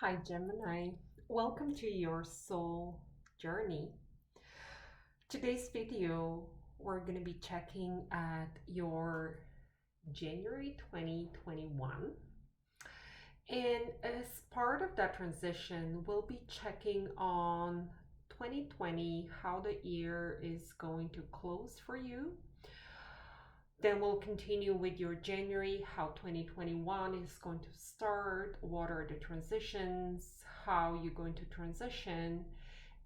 Hi Gemini, welcome to your soul journey. Today's video, we're going to be checking at your January 2021. And as part of that transition, we'll be checking on 2020, how the year is going to close for you. Then we'll continue with your January, how 2021 is going to start, what are the transitions, how you're going to transition,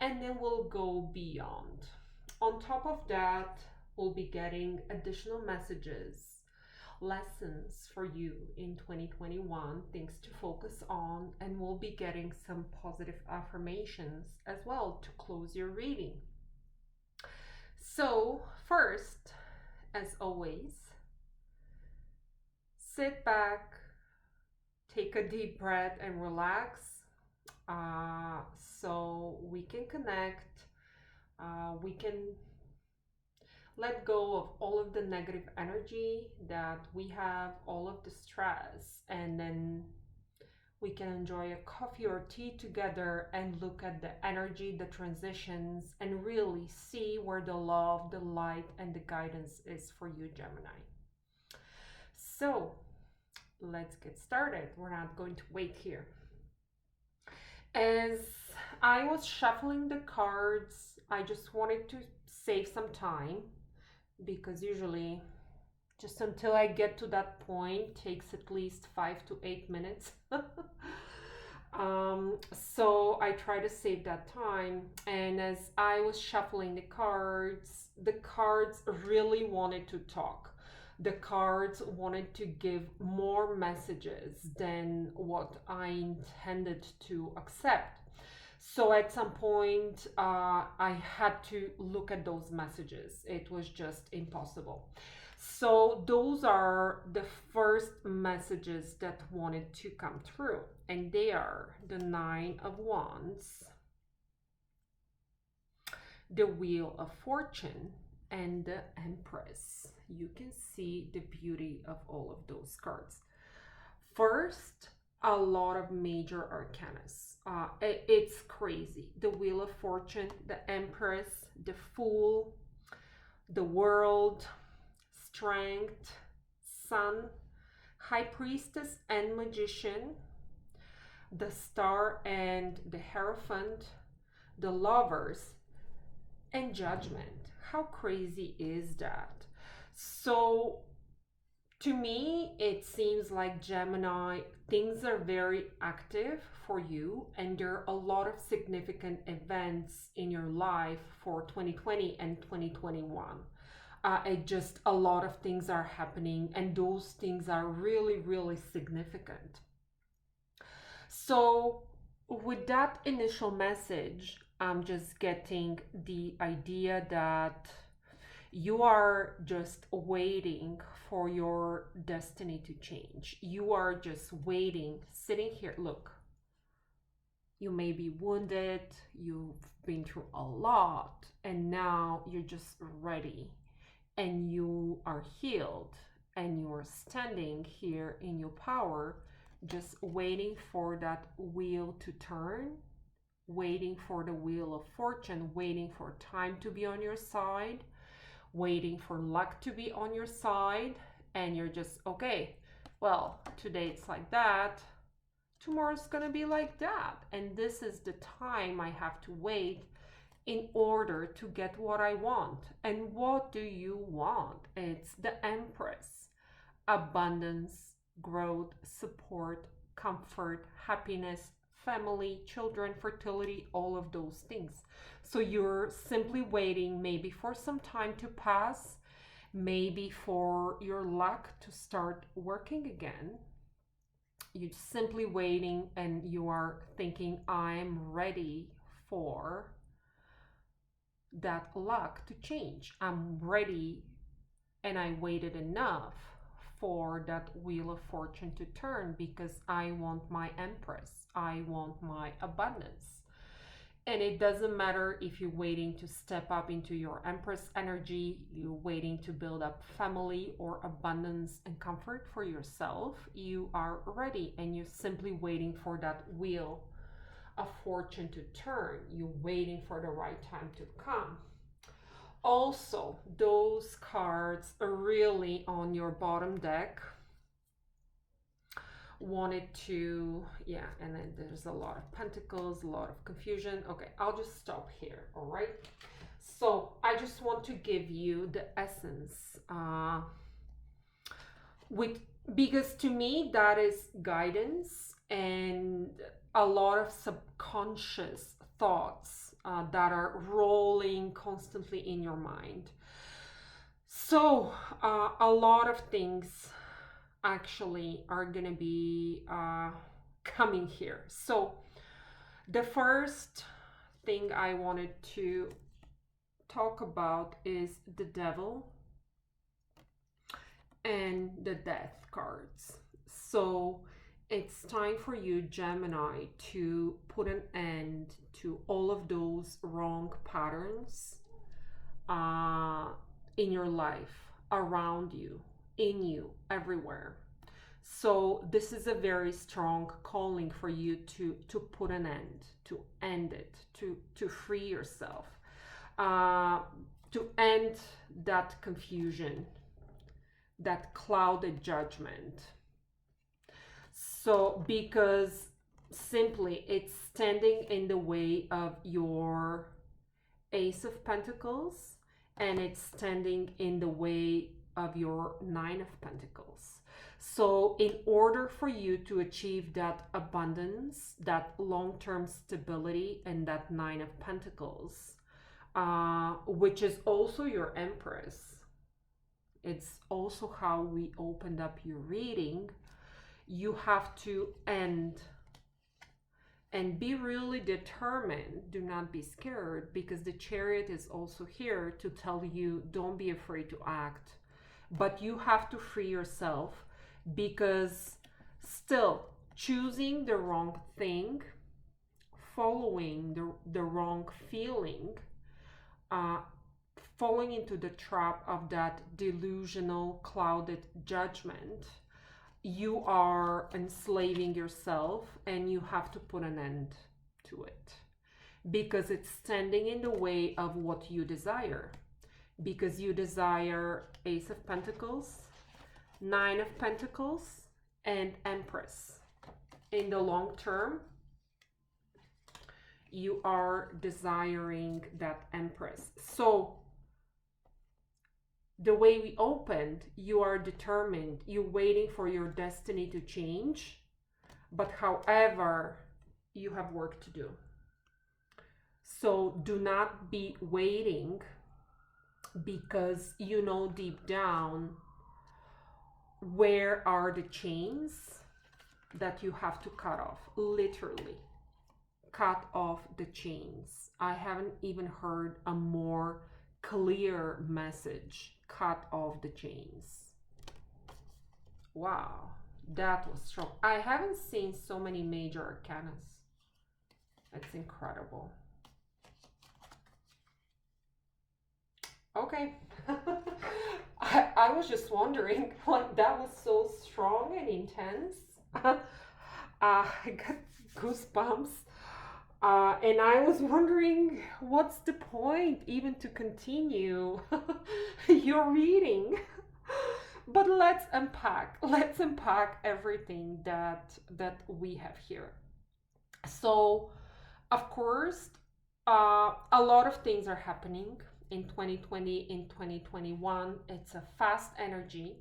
and then we'll go beyond. On top of that, we'll be getting additional messages, lessons for you in 2021, things to focus on, and we'll be getting some positive affirmations as well to close your reading. So, first, as always, sit back, take a deep breath, and relax so we can connect. We can let go of all of the negative energy that we have, all of the stress, and then we can enjoy a coffee or tea together and look at the energy, the transitions, and really see where the love, the light, and the guidance is for you, Gemini. So let's get started. We're not going to wait here. As I was shuffling the cards, I just wanted to save some time because usually just until I get to that point takes at least 5 to 8 minutes. So I try to save that time, and as I was shuffling the cards really wanted to talk. The cards wanted to give more messages than what I intended to accept. So at some point, I had to look at those messages. It was just impossible. So those are the first messages that wanted to come through. And they are the Nine of Wands, the Wheel of Fortune, and the Empress. You can see the beauty of all of those cards. First, a lot of major arcanas. It's crazy. The Wheel of Fortune, the Empress, the Fool, the World, Strength, Sun, High Priestess and Magician, the Star and the Hierophant, the Lovers, and Judgment. How crazy is that? So to me, it seems like Gemini, things are very active for you, and there are a lot of significant events in your life for 2020 and 2021. It just, a lot of things are happening, and those things are really, really significant. So with that initial message, I'm just getting the idea that you are just waiting for your destiny to change. You are just waiting, sitting here. Look, you may be wounded, you've been through a lot, and now you're just ready, and you are healed, and you are standing here in your power, just waiting for that wheel to turn, waiting for the Wheel of Fortune, waiting for time to be on your side, waiting for luck to be on your side. And you're just, okay, well, today it's like that, tomorrow's gonna be like that, and this is the time I have to wait in order to get what I want. And what do you want? It's the Empress. Abundance, growth, support, comfort, happiness, family, children, fertility, all of those things. So you're simply waiting, maybe for some time to pass, maybe for your luck to start working again. You're simply waiting, and you are thinking, I'm ready for that luck to change. I'm ready, and I waited enough for that Wheel of Fortune to turn because I want my Empress. I want my abundance. And it doesn't matter if you're waiting to step up into your Empress energy, you're waiting to build up family or abundance and comfort for yourself. You are ready and you're simply waiting for that wheel of fortune to turn. You're waiting for the right time to come. Also, those cards are really on your bottom deck wanted to, yeah, and then there's a lot of pentacles, a lot of confusion. Okay, I'll just stop here. All right, so I just want to give you the essence with, because to me that is guidance and a lot of subconscious thoughts that are rolling constantly in your mind. So a lot of things actually are gonna be coming here. So the first thing I wanted to talk about is the Devil and the Death cards. So it's time for you, Gemini, to put an end to all of those wrong patterns in your life, around you, in you, everywhere. So this is a very strong calling for you to put an end, to end it, to free yourself, to end that confusion, that clouded judgment. So because simply it's standing in the way of your Ace of Pentacles, and it's standing in the way of your Nine of Pentacles. So in order for you to achieve that abundance, that long-term stability, and that Nine of Pentacles, which is also your Empress, it's also how we opened up your reading, you have to end and be really determined. Do not be scared, because the Chariot is also here to tell you don't be afraid to act. But you have to free yourself, because still choosing the wrong thing, following the wrong feeling, falling into the trap of that delusional, clouded judgment, you are enslaving yourself, and you have to put an end to it, because it's standing in the way of what you desire. Because you desire Ace of Pentacles, Nine of Pentacles, and Empress. In the long term, you are desiring that Empress. So the way we opened, you are determined, you're waiting for your destiny to change, but however, you have work to do. So do not be waiting, because you know deep down where are the chains that you have to cut off. Literally cut off the chains. I haven't even heard a more clear message. Cut off the chains. Wow, that was strong. I haven't seen so many major arcanas. That's incredible. Okay. I was just wondering, like, that was so strong and intense. I got goosebumps. And I was wondering, what's the point even to continue your reading? But let's unpack everything that we have here. So, of course, a lot of things are happening in 2020, in 2021. It's a fast energy.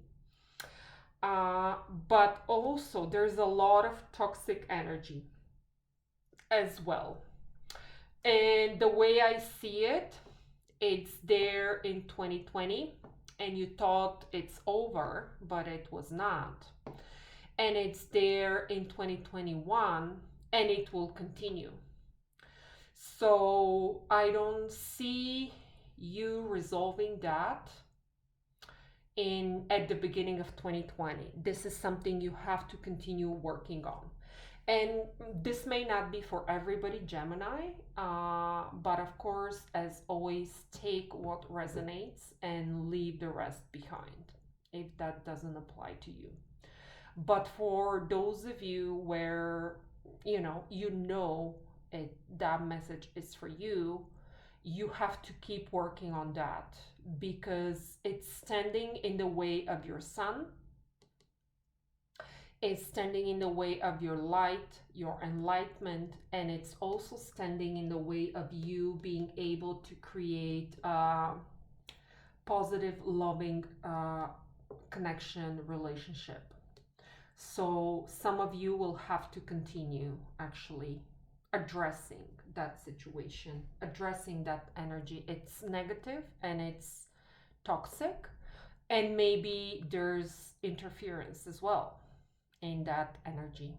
But also there's a lot of toxic energy as well. And the way I see it, it's there in 2020, and you thought it's over, but it was not. And it's there in 2021, and it will continue. So I don't see you resolving that at the beginning of 2020. This is something you have to continue working on. And this may not be for everybody, Gemini, but of course, as always, take what resonates and leave the rest behind if that doesn't apply to you. But for those of you where you know that message is for you, you have to keep working on that because it's standing in the way of your sun, is standing in the way of your light, your enlightenment, and it's also standing in the way of you being able to create a positive, loving connection, relationship. So some of you will have to continue actually addressing that situation, addressing that energy. It's negative and it's toxic, and maybe there's interference as well in that energy.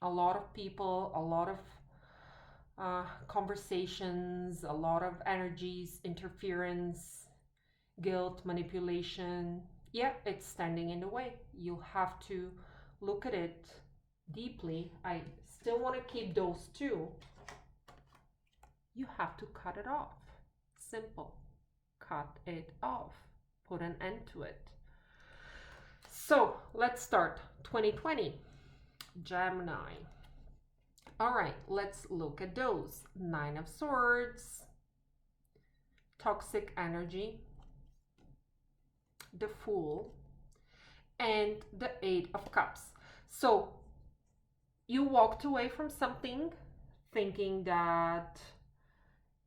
A lot of people, a lot of conversations, a lot of energies, interference, guilt, manipulation. Yeah, it's standing in the way. You have to look at it deeply. I still want to keep those two. You have to cut it off. Simple. Cut it off. Put an end to it. So let's start 2020. Gemini. All right, let's look at those. 9 of Swords, toxic energy, the Fool, and the 8 of Cups. So you walked away from something thinking that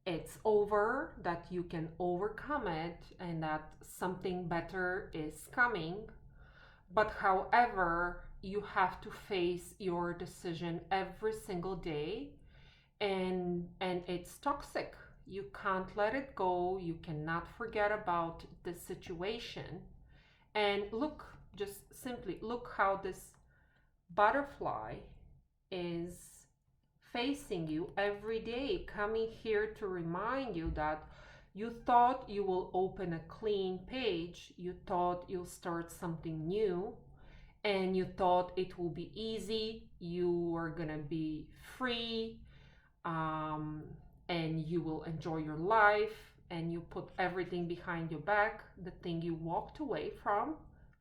it's over, that you can overcome it, and that something better is coming. But however, you have to face your decision every single day, and it's toxic. You can't let it go. You cannot forget about the situation. And look, just simply look how this butterfly is facing you every day, coming here to remind you that you thought you will open a clean page, you thought you'll start something new, and you thought it will be easy, you are gonna be free, and you will enjoy your life, and you put everything behind your back, the thing you walked away from,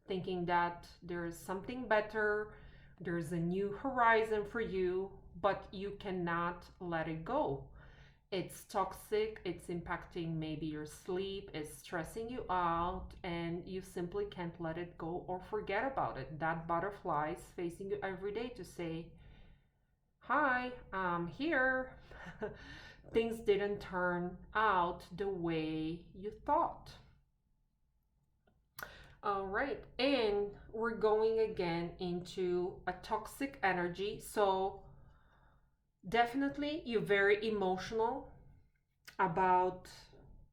thinking that there is something better, there's a new horizon for you, but you cannot let it go. It's toxic, it's impacting maybe your sleep, it's stressing you out, and you simply can't let it go or forget about it. That butterfly is facing you every day to say, hi, I'm here. Things didn't turn out the way you thought. All right, and we're going again into a toxic energy. So definitely you're very emotional about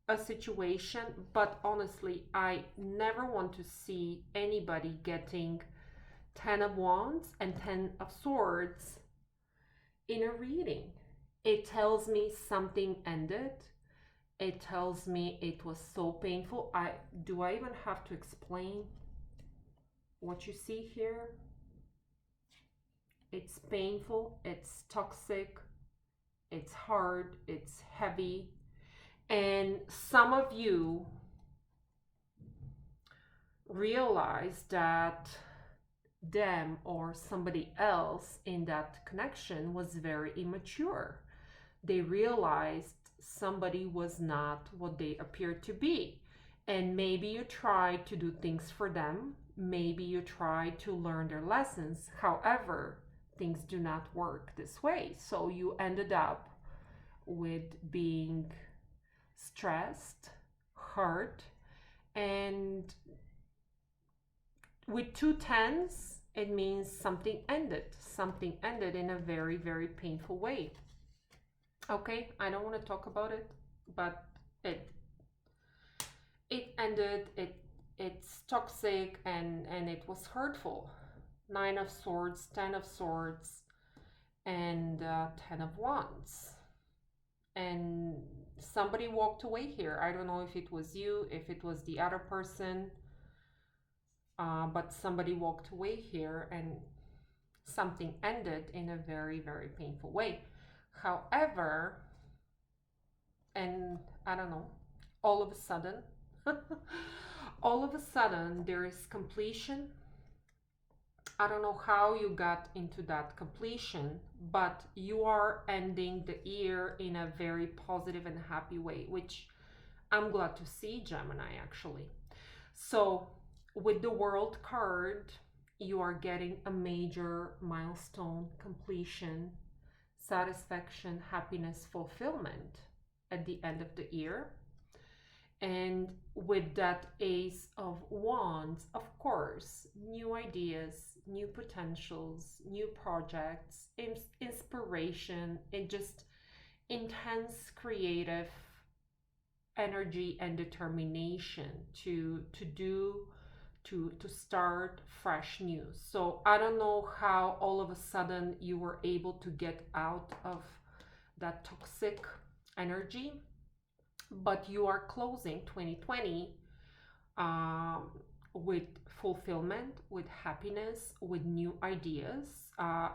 a situation, but honestly, I never want to see anybody getting 10 of Wands and 10 of Swords in a reading. It tells me something ended. It tells me it was so painful. Do I even have to explain what you see here? It's painful, it's toxic, it's hard, it's heavy. And some of you realize that them or somebody else in that connection was very immature. They realized somebody was not what they appeared to be. And maybe you tried to do things for them. Maybe you tried to learn their lessons. However, things do not work this way. So you ended up with being stressed, hurt, and with 2 10s, it means something ended. Something ended in a very, very painful way. Okay, I don't want to talk about it, but it ended. It's toxic and it was hurtful. 9 of Swords, 10 of Swords, and 10 of Wands. And somebody walked away here. I don't know if it was you, if it was the other person, but somebody walked away here, and something ended in a very, very painful way. However, and I don't know, all of a sudden, all of a sudden, there is completion. I don't know how you got into that completion, but you are ending the year in a very positive and happy way, which I'm glad to see, Gemini, actually. So, with the World card, you are getting a major milestone completion, satisfaction, happiness, fulfillment at the end of the year. And with that Ace of Wands, of course, new ideas, new potentials, new projects, inspiration, and just intense creative energy and determination to start fresh news. So I don't know how all of a sudden you were able to get out of that toxic energy, but you are closing 2020 um, with fulfillment, with happiness, with new ideas.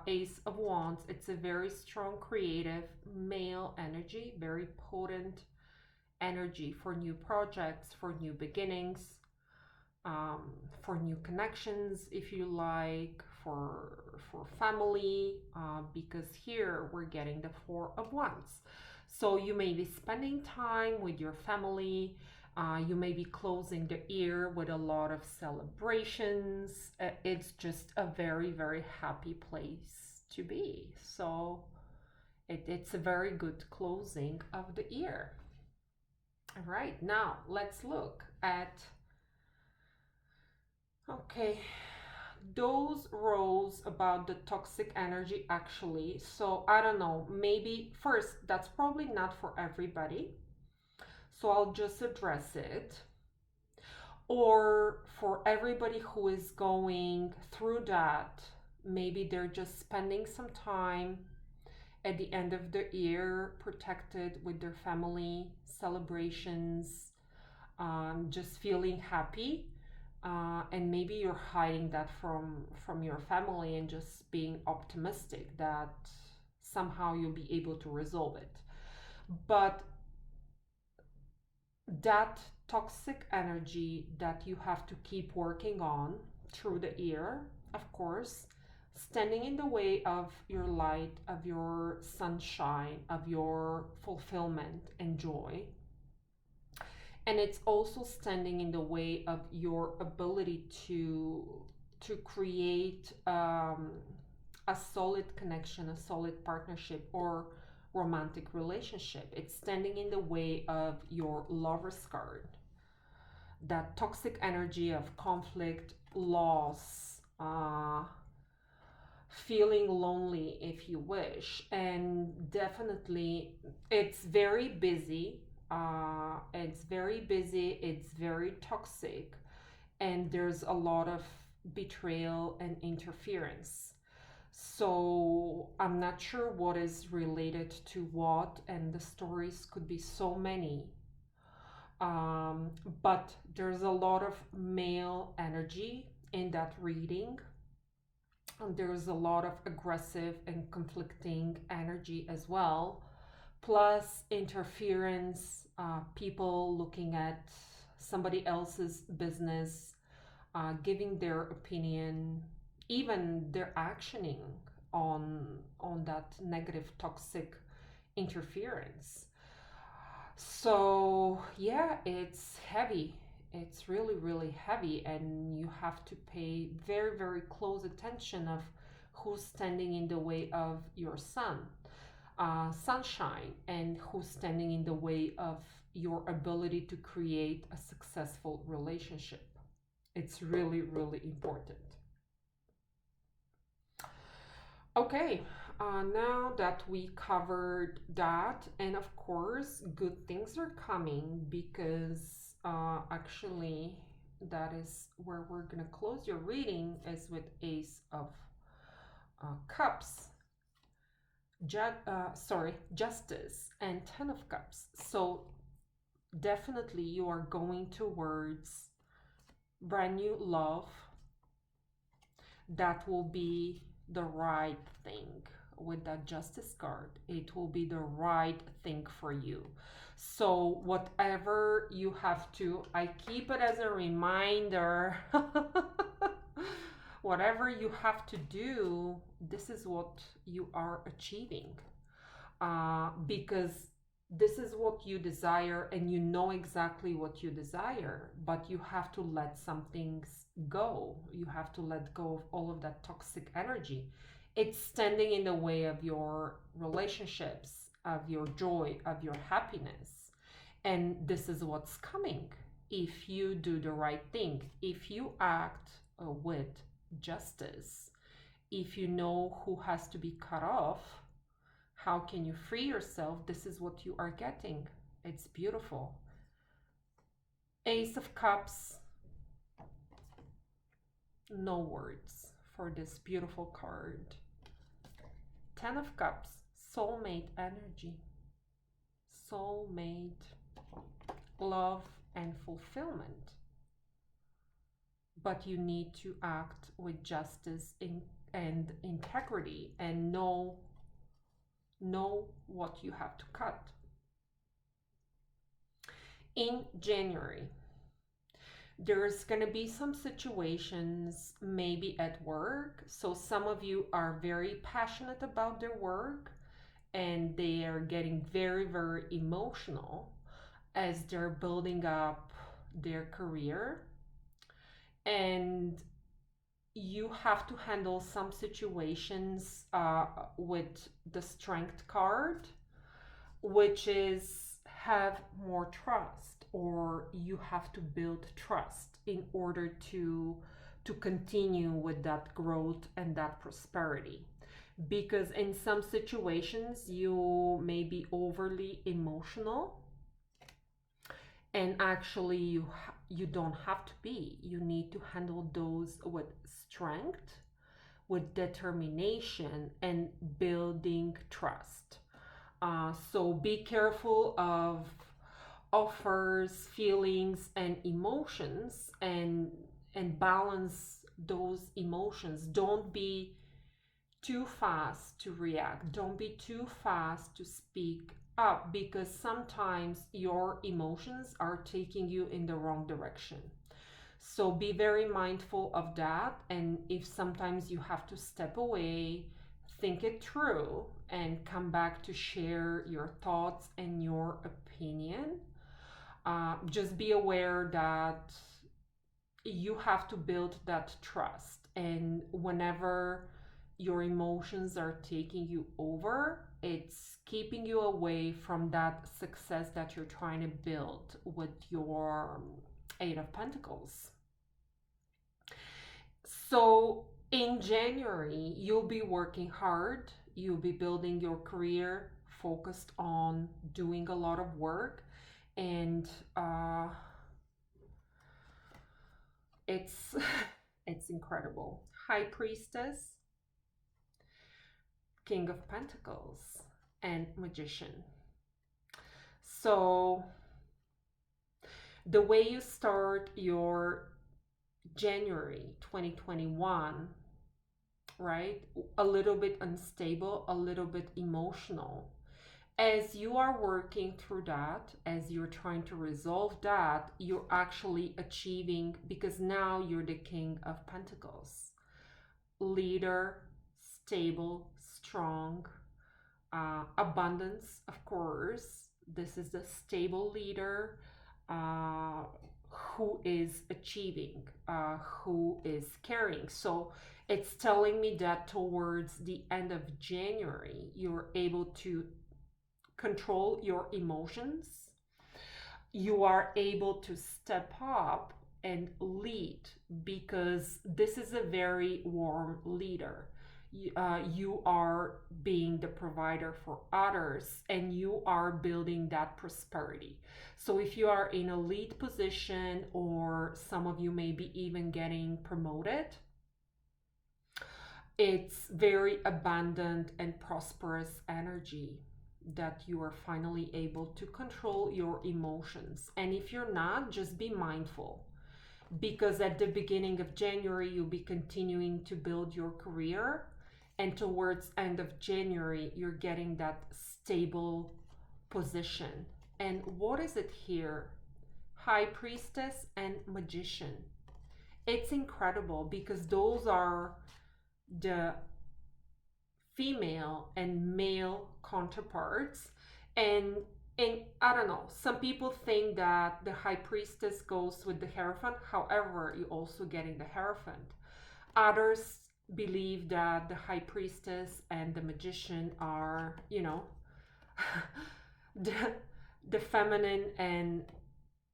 Ace of Wands, it's a very strong creative male energy, very potent energy for new projects, for new beginnings, for new connections, if you like, for family, because here we're getting the Four of Wands. So you may be spending time with your family. You may be closing the year with a lot of celebrations. It's just a very, very happy place to be. So it's a very good closing of the year. All right, now let's look at, okay, those roles about the toxic energy actually. So I don't know, maybe first, that's probably not for everybody. So I'll just address it. Or for everybody who is going through that, maybe they're just spending some time at the end of the year protected with their family, celebrations, just feeling happy, and maybe you're hiding that from your family and just being optimistic that somehow you'll be able to resolve it. But that toxic energy that you have to keep working on through the year, of course, standing in the way of your light, of your sunshine, of your fulfillment and joy. And it's also standing in the way of your ability to create a solid connection, a solid partnership, or romantic relationship. It's standing in the way of your Lover's card, that toxic energy of conflict, loss, feeling lonely, if you wish. And definitely it's very busy. It's very busy, it's very toxic, and there's a lot of betrayal and interference. So I'm not sure what is related to what, and the stories could be so many. But there's a lot of male energy in that reading. And there's a lot of aggressive and conflicting energy as well. Plus interference, people looking at somebody else's business, giving their opinion, even their actioning on that negative toxic interference. So yeah, it's heavy. It's really, really heavy, and you have to pay very, very close attention of who's standing in the way of your sunshine, and who's standing in the way of your ability to create a successful relationship. It's really, really important. Okay, now that we covered that, and of course, good things are coming because actually, that is where we're gonna close your reading, is with Ace of Cups. Justice and Ten of Cups. So definitely you are going towards brand new love that will be the right thing with that Justice card. It will be the right thing for you. So whatever you have to, I keep it as a reminder. Whatever you have to do, this is what you are achieving. Because this is what you desire and you know exactly what you desire, but you have to let some things go. You have to let go of all of that toxic energy. It's standing in the way of your relationships, of your joy, of your happiness. And this is what's coming if you do the right thing, if you act with justice, if you know who has to be cut off. How can you free yourself? This is what you are getting. It's beautiful. Ace of Cups. No words for this beautiful card. Ten of Cups. Soulmate energy. Soulmate. Love and fulfillment. But you need to act with justice and integrity and know what you have to cut. In January, there's going to be some situations maybe at work. So some of you are very passionate about their work and they are getting very, very emotional as they're building up their career. And you have to handle some situations with the Strength card, which is have more trust, or you have to build trust in order to continue with that growth and that prosperity. Because in some situations you may be overly emotional, and actually you don't have to be. You need to handle those with strength, with determination, and building trust. So be careful of offers, feelings, and emotions, and balance those emotions. Don't be too fast to react. Don't be too fast to speak up, because sometimes your emotions are taking you in the wrong direction. So be very mindful of that. And if sometimes you have to step away, think it through and come back to share your thoughts and your opinion. Just be aware that you have to build that trust. And whenever your emotions are taking you over, it's keeping you away from that success that you're trying to build with your Eight of Pentacles. So in January, you'll be working hard. You'll be building your career, focused on doing a lot of work. And it's it's incredible. High Priestess, King of Pentacles, and Magician. So the way you start your January 2021, right? A little bit unstable, a little bit emotional. As you are working through that, as you're trying to resolve that, you're actually achieving, because now you're the King of Pentacles. Leader, stable, strong, abundance, of course. This is the stable leader who is achieving, who is caring. So it's telling me that towards the end of January, you're able to control your emotions. You are able to step up and lead, because this is a very warm leader. You are being the provider for others, and you are building that prosperity. So if you are in a lead position, or some of you may be even getting promoted, it's very abundant and prosperous energy that you are finally able to control your emotions. And if you're not, just be mindful, because at the beginning of January, you'll be continuing to build your career, And towards end of January, you're getting that stable position. And what is it here? High Priestess and Magician. It's incredible because those are the female and male counterparts. And I don't know, some people think that the High Priestess goes with the Hierophant. However, you're also getting the Hierophant. Others believe that the High Priestess and the Magician are, you know, the, the feminine and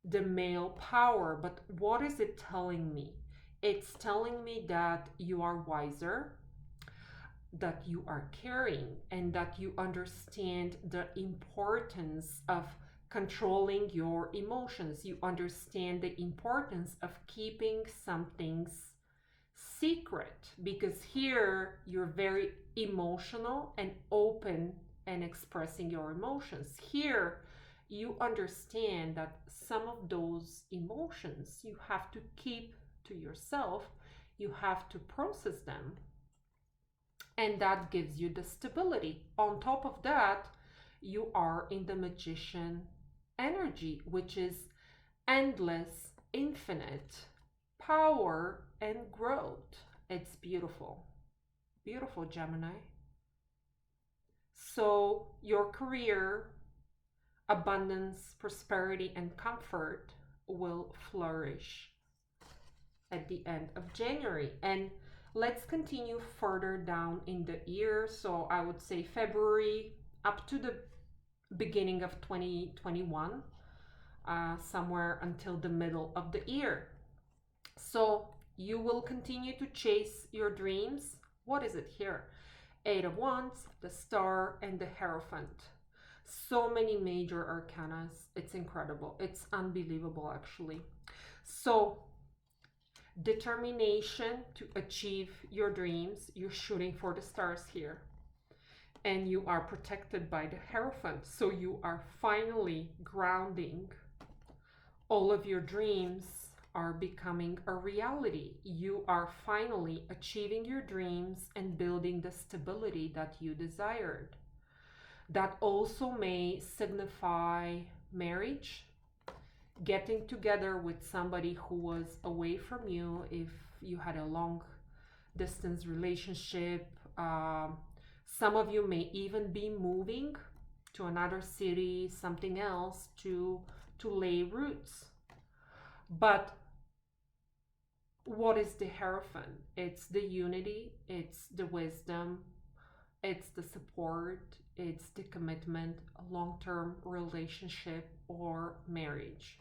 the male power. But what is it telling me? It's telling me that you are wiser, that you are caring, and that you understand the importance of controlling your emotions. You understand the importance of keeping some things secret, because here you're very emotional and open and expressing your emotions. Here you understand that some of those emotions you have to keep to yourself, you have to process them, and that gives you the stability. On top of that, you are in the Magician energy, which is endless, infinite power and growth. It's beautiful. Beautiful, Gemini. So your career, abundance, prosperity, and comfort will flourish at the end of January. And let's continue further down in the year. So I would say February up to the beginning of 2021, somewhere until the middle of the year. So you will continue to chase your dreams. What is it here? Eight of Wands, the Star, and the Hierophant. So many major arcanas. It's incredible. It's unbelievable, actually. So determination to achieve your dreams. You're shooting for the stars here. And you are protected by the Hierophant. So you are finally grounding. All of your dreams are becoming a reality. You are finally achieving your dreams and building the stability that you desired. That also may signify marriage, getting together with somebody who was away from you if you had a long distance relationship. Some of you may even be moving to another city, something else, to lay roots. But what is the Hierophant? It's the unity, it's the wisdom, it's the support, it's the commitment, a long-term relationship or marriage.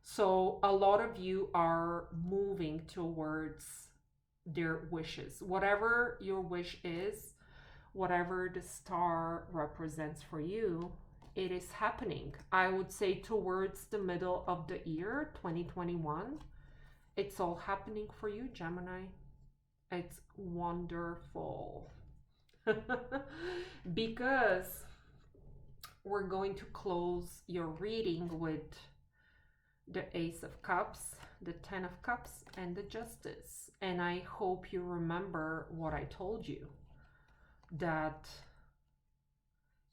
So a lot of you are moving towards their wishes. Whatever your wish is, whatever the star represents for you, it is happening. I would say towards the middle of the year, 2021, it's all happening for you, Gemini. It's wonderful. Because we're going to close your reading with the Ace of Cups, the Ten of Cups, and the Justice. And I hope you remember what I told you, that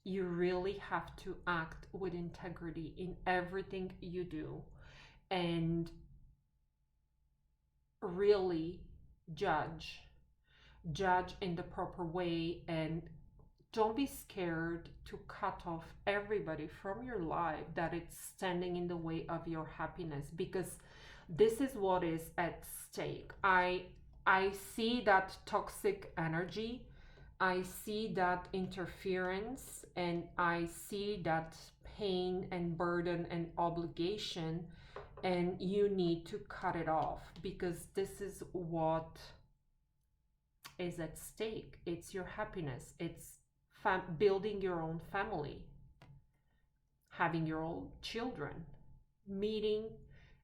you really have to act with integrity in everything you do, and really judge in the proper way, and don't be scared to cut off everybody from your life that it's standing in the way of your happiness, because this is what is at stake. I see that toxic energy, I see that interference, and I see that pain and burden and obligation, and you need to cut it off, because this is what is at stake. It's your happiness. It's building your own family, having your own children, meeting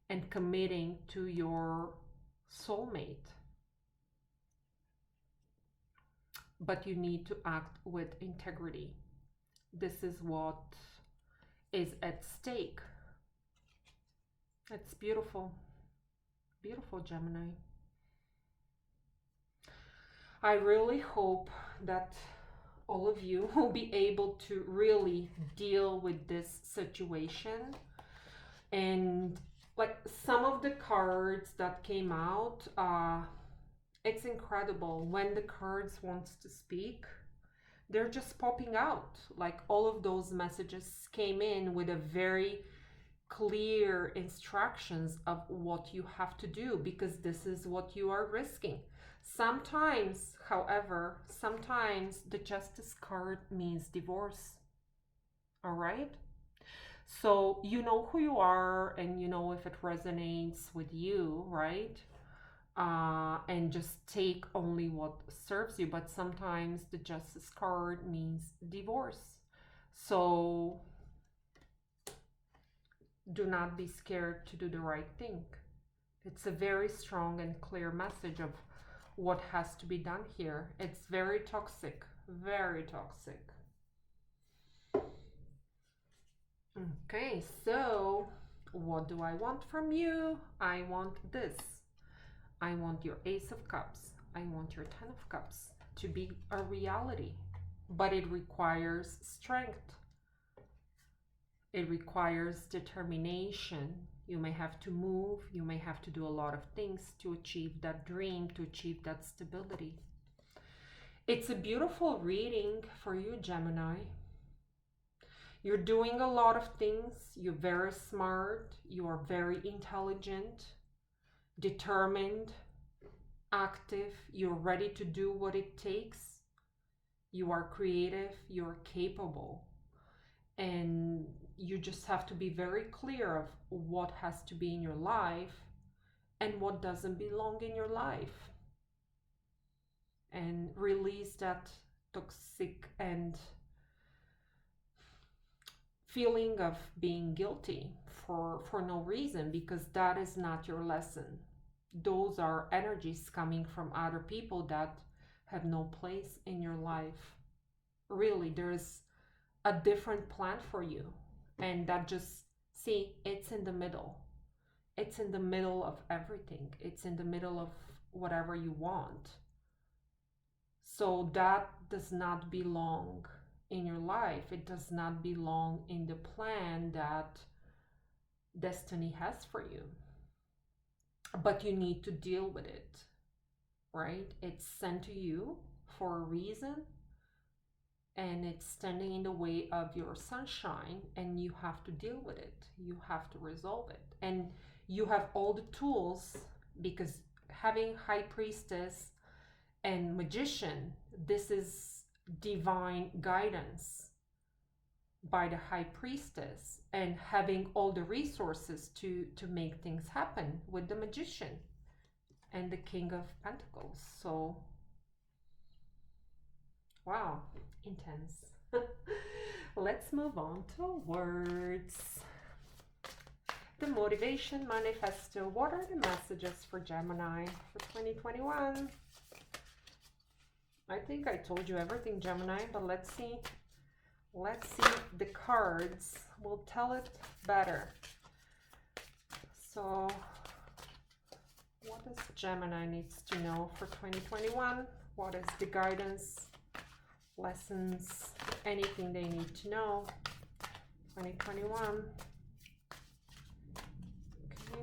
and committing to your soulmate. But you need to act with integrity. This is what is at stake. It's beautiful. Beautiful, Gemini. I really hope that all of you will be able to really deal with this situation. And like some of the cards that came out, it's incredible when the cards wants to speak. They're just popping out. Like all of those messages came in with a very clear instructions of what you have to do, because this is what you are risking. Sometimes, however, sometimes the justice card means divorce. All right? So you know who you are and you know if it resonates with you, right? And just take only what serves you. But sometimes the justice card means divorce. So do not be scared to do the right thing. It's a very strong and clear message of what has to be done here. It's very toxic, very toxic. Okay, so what do I want from you? I want this. I want your Ace of Cups. I want your Ten of Cups to be a reality. But it requires strength. It requires determination. You may have to move. You may have to do a lot of things to achieve that dream, to achieve that stability. It's a beautiful reading for you, Gemini. You're doing a lot of things. You're very smart. You are very intelligent, determined, active. You're ready to do what it takes. You are creative. You're capable. And you just have to be very clear of what has to be in your life and what doesn't belong in your life. And release that toxic and feeling of being guilty for no reason, because that is not your lesson. Those are energies coming from other people that have no place in your life. Really, there's a different plan for you. And that just, see, it's in the middle. It's in the middle of everything. It's in the middle of whatever you want. So that does not belong in your life. It does not belong in the plan that destiny has for you. But you need to deal with it, right? It's sent to you for a reason, and it's standing in the way of your sunshine, and you have to deal with it. You have to resolve it. And you have all the tools, because having High Priestess and Magician, this is divine guidance by the High Priestess, and having all the resources to make things happen with the Magician and the King of Pentacles. So wow, intense. Let's move on to words. The motivation manifesto. What are the messages for Gemini for 2021? I think I told you everything, Gemini, but let's see. Let's see if the cards will tell it better. So, what does Gemini needs to know for 2021? What is the guidance, lessons, anything they need to know? 2021. Okay.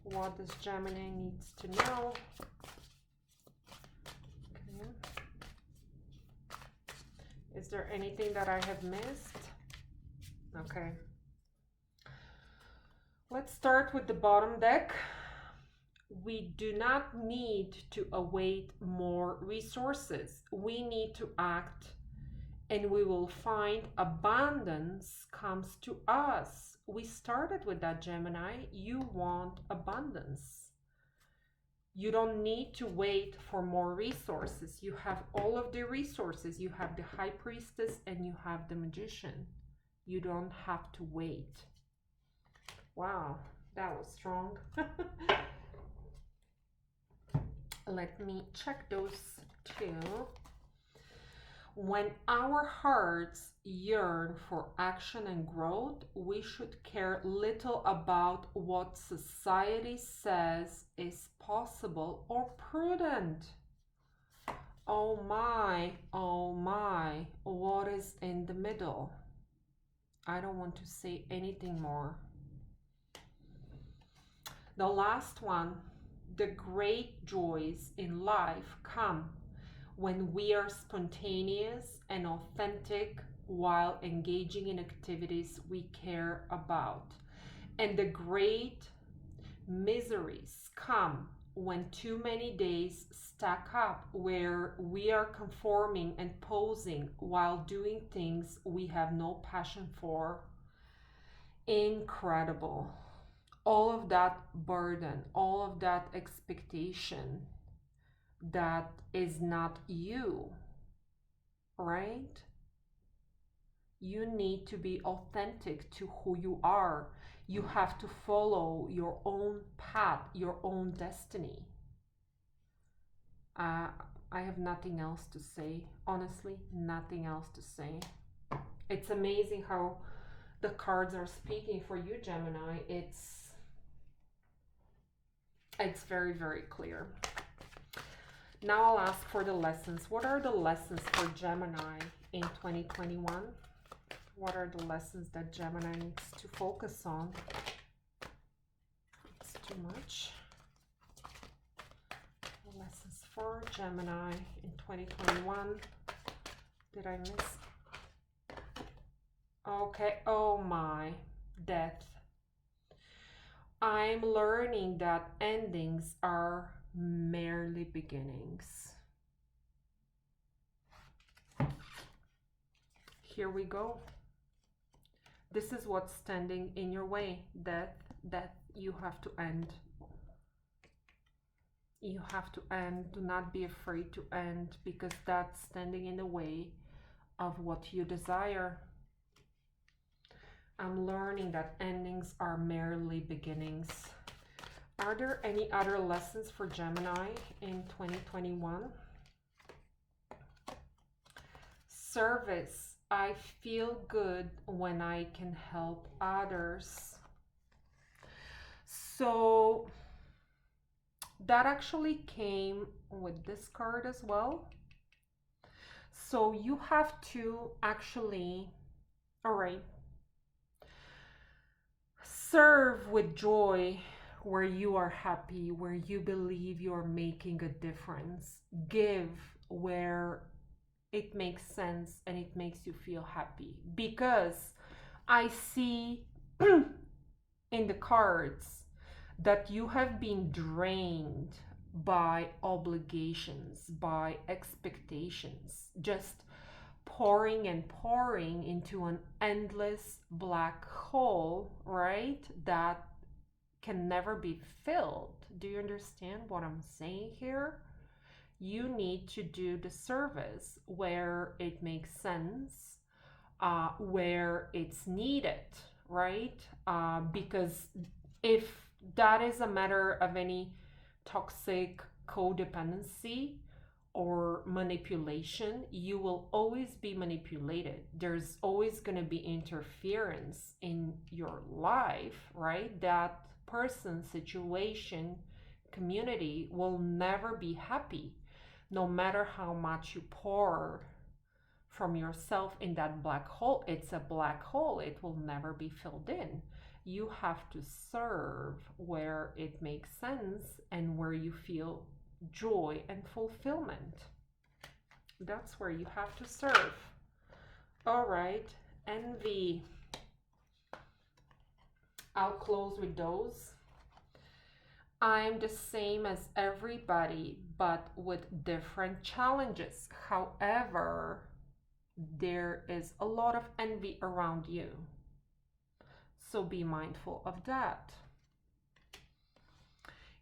What does Gemini needs to know? Okay. Is there anything that I have missed? Okay. Let's start with the bottom deck. We do not need to await more resources. We need to act, and we will find abundance comes to us. We started with that, Gemini. You want abundance. You don't need to wait for more resources. You have all of the resources. You have the High Priestess and you have the Magician. You don't have to wait. Wow, that was strong. Let me check those two. When our hearts yearn for action and growth, we should care little about what society says is possible or prudent. oh my, what is in the middle? I don't want to say anything more. The last one, the great joys in life come when we are spontaneous and authentic while engaging in activities we care about. And the great miseries come when too many days stack up where we are conforming and posing while doing things we have no passion for. Incredible. All of that burden, all of that expectation that is not you, right? You need to be authentic to who you are. You have to follow your own path, your own destiny. I have nothing else to say. Honestly, nothing else to say. It's amazing how the cards are speaking for you, Gemini. It's very, very clear. Now I'll ask for the lessons. What are the lessons for Gemini in 2021? What are the lessons that Gemini needs to focus on? It's too much. The lessons for Gemini in 2021. Did I miss? Okay, oh my, death. I'm learning that endings are merely beginnings. Here we go. This is what's standing in your way. Death, you have to end. You have to end. Do not be afraid to end, because that's standing in the way of what you desire. I'm learning that endings are merely beginnings. Are there any other lessons for Gemini in 2021? Service. I feel good when I can help others. So that actually came with this card as well. So you have to actually, all right, serve with joy where you are happy, where you believe you're making a difference. Give where it makes sense and it makes you feel happy. Because I see in the cards that you have been drained by obligations, by expectations, just pouring and pouring into an endless black hole, right? That can never be filled. Do you understand what I'm saying here? You need to do the service where it makes sense, where it's needed, right? Because if that is a matter of any toxic codependency or manipulation, you will always be manipulated. There's always going to be interference in your life, right? That person, situation, community will never be happy, no matter how much you pour from yourself in that black hole. It's a black hole. It will never be filled in. You have to serve where it makes sense and where you feel joy and fulfillment. That's where you have to serve. All right, envy. I'll close with those. I'm the same as everybody, but with different challenges. However, there is a lot of envy around you. So be mindful of that.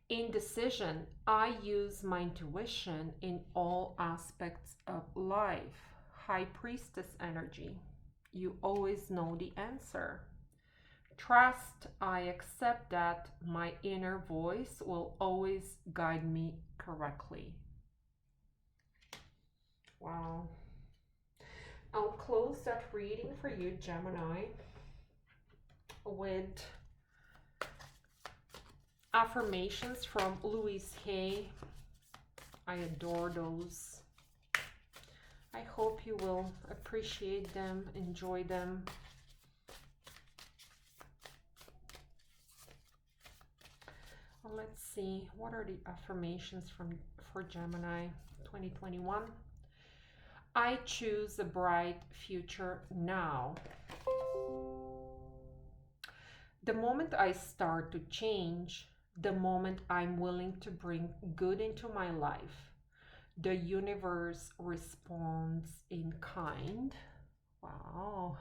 Indecision. I use my intuition in all aspects of life. High Priestess energy. You always know the answer. Trust. I accept that my inner voice will always guide me correctly. Wow. I'll close that reading for you, Gemini, with affirmations from Louise Hay. I adore those. I hope you will appreciate them, enjoy them. Well, let's see, what are the affirmations for Gemini 2021? I choose a bright future now. The moment I start to change, the moment I'm willing to bring good into my life, the universe responds in kind. Wow.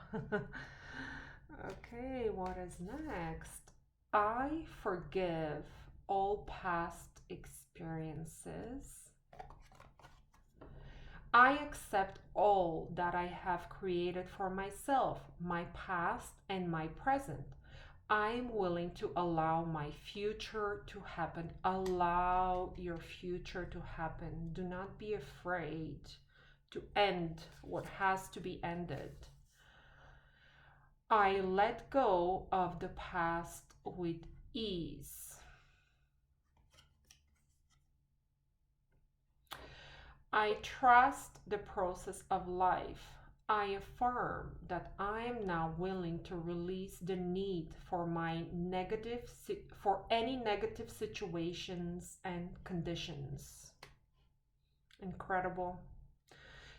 Okay, what is next? I forgive all past experiences. I accept all that I have created for myself, my past and my present. I'm willing to allow my future to happen. Allow your future to happen. Do not be afraid to end what has to be ended. I let go of the past with ease. I trust the process of life. I affirm that I am now willing to release the need for any negative situations and conditions. Incredible.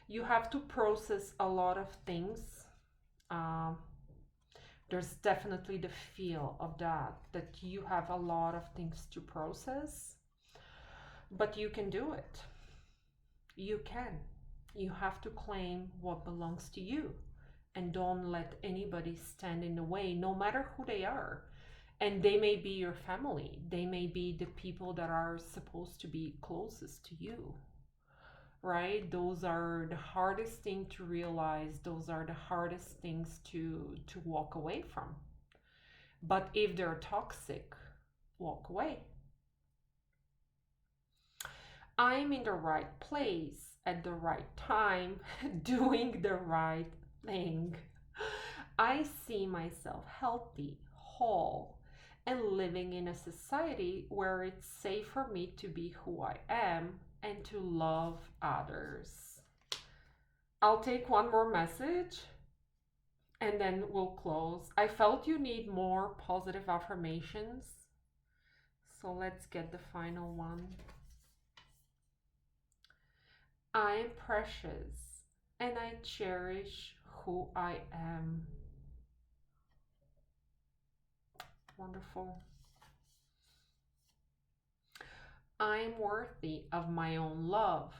You have to process a lot of things. There's definitely the feel of that you have a lot of things to process, but you can do it. You can. You have to claim what belongs to you and don't let anybody stand in the way, no matter who they are. And they may be your family, they may be the people that are supposed to be closest to you, right? Those are the hardest thing to realize, those are the hardest things to walk away from. But if they're toxic, walk away. I'm in the right place at the right time, doing the right thing. I see myself healthy, whole, and living in a society where it's safe for me to be who I am and to love others. I'll take one more message and then we'll close. I felt you need more positive affirmations, so let's get the final one. I am precious and I cherish who I am. Wonderful. I'm worthy of my own love.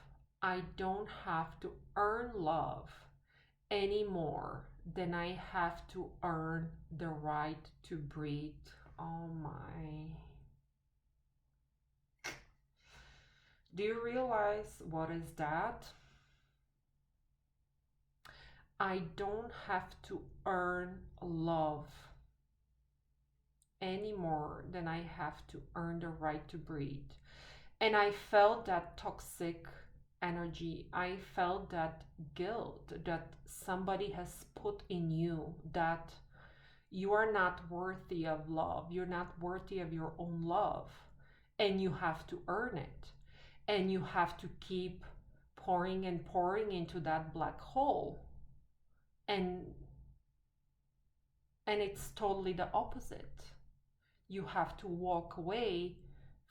I don't have to earn love any more than I have to earn the right to breathe. Oh my. Do you realize what is that? I don't have to earn love any more than I have to earn the right to breathe. And I felt that toxic energy. I felt that guilt that somebody has put in you, that you are not worthy of love. You're not worthy of your own love. And you have to earn it. And you have to keep pouring and pouring into that black hole. And it's totally the opposite. You have to walk away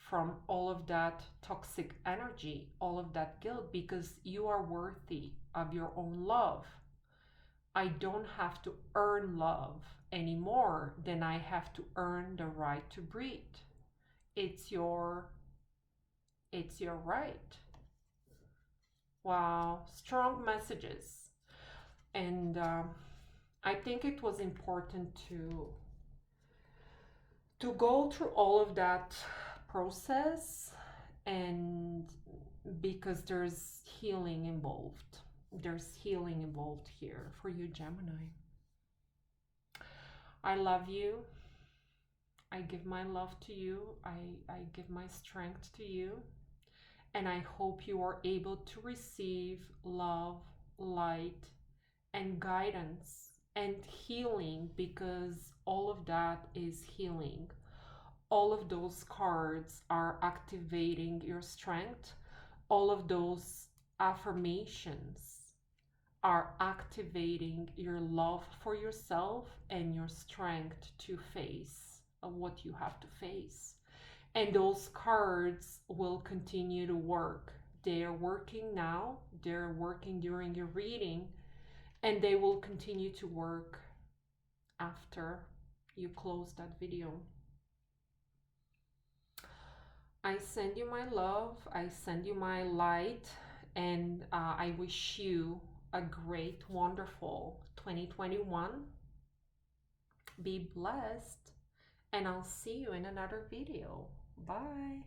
from all of that toxic energy, all of that guilt, because you are worthy of your own love. I don't have to earn love any more than I have to earn the right to breathe. It's your right. Wow, strong messages. And I think it was important to go through all of that process, and because there's healing involved. There's healing involved here for you, Gemini. I love you. I give my love to you. I give my strength to you. And I hope you are able to receive love, light, and guidance and healing, because all of that is healing. All of those cards are activating your strength. All of those affirmations are activating your love for yourself and your strength to face what you have to face. And those cards will continue to work. They are working now, they're working during your reading, and they will continue to work after you close that video. I send you my love, I send you my light, and I wish you a great, wonderful 2021. Be blessed, and I'll see you in another video. Bye.